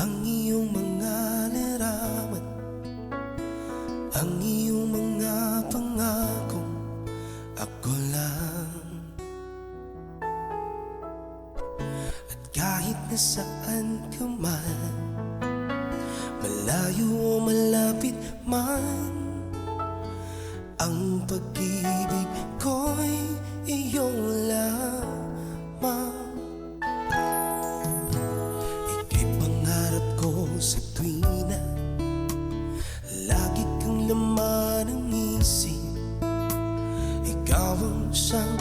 ang iyong mga larawan, ang iyong mga pangakong ako lang. At kahit nasaan ka man, malayo o malapit man, ang pag-ibig ko'y iyong lamang. Ika'y pangarap ko sa tuwina, lagi kang laman ng isip. Ikaw ang siyang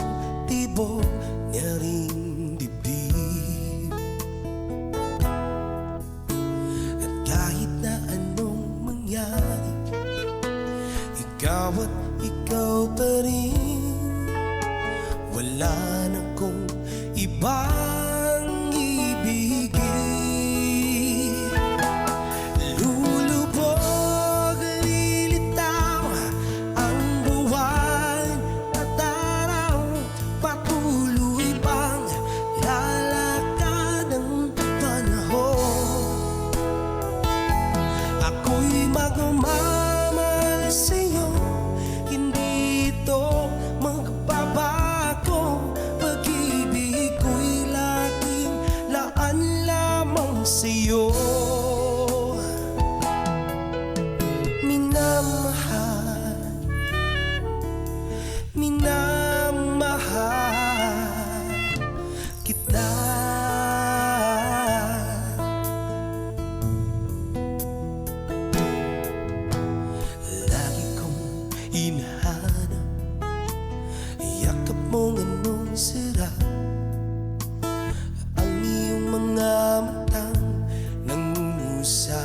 tibok niya ring dibdib. At kahit na anong mangyari, ikaw at ikaw pa rin. Wala na kong ibang ibigin. Lulubog, lilitaw ang buwan at araw, patuloy bang lalakad ang panahon. Ako'y magmamahal sa'yo, hindi ito magbabago. Pag-ibig ko'y laging laan lamang sa'yo. Minamahal, minamahal kita. Lagi kong hinahanap yakap mong anong sarap, ang iyong mga matang nangungusap.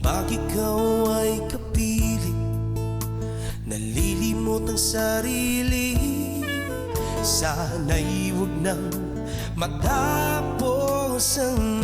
Pag ikaw ay kapilit, nalilimot ang sarili, sana'y huwag nang matapos ang